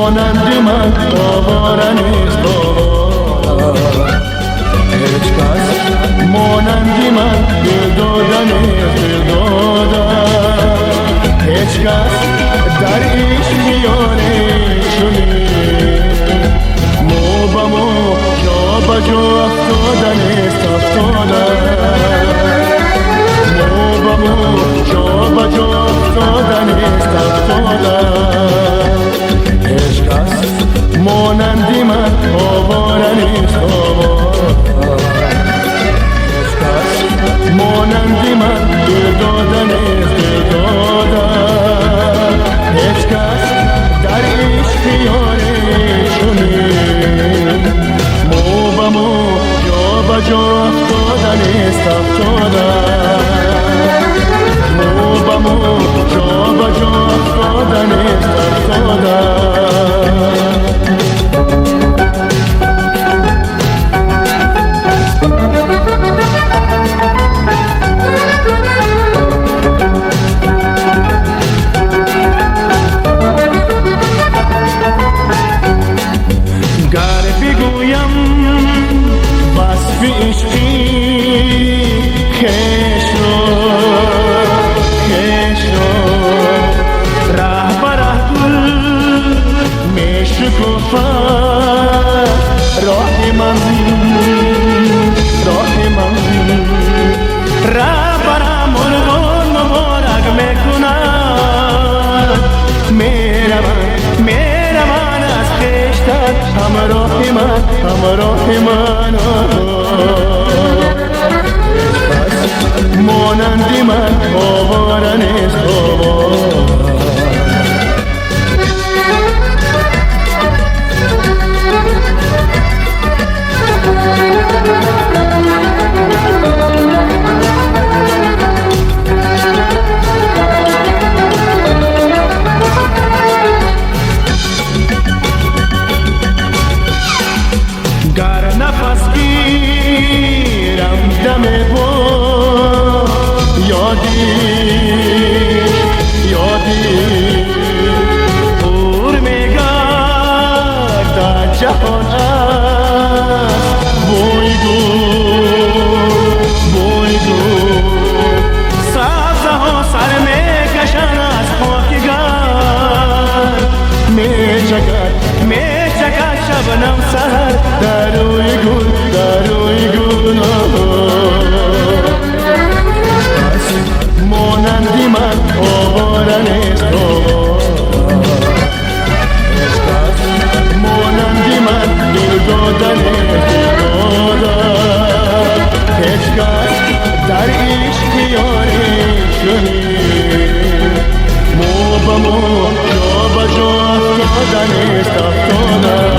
مانند من آواره نیست هیچ کس مانندی من دل داده نیست دل داده هیچ کس در عشق یاریشو نیست مو به مو جا به جا افتاده نیست افتاده مو به مو جا به جا افتاده نیست افتاده هیچ کس مانندی من آواره نیست هیچ کس مانندی من دل داده نیست دل داده هیچ کس در عشق یاریشو نیست مو به مو جا به جا افتاده نیست افتاده مو به مو جا به جا افتاده نیست افتاده گر بگویم وصف عشقی کش رو ره به ره گل می شکفد راه من ره به ره مرغان مبارک می کند میروم از خشتت همراه من مانندی من آواره نیست گر نفس گیرم دم با یادی پر میگردد جهان است بوی گل سبزه ها سر میکشن از خاکگر میچکد شبنم سحر در روی گل مانندی من آواره نیست مانندی من دل داده نیست هیچ کس در عشق یاریشو نیست مو به مو جا به جا افتاده نیست افتاده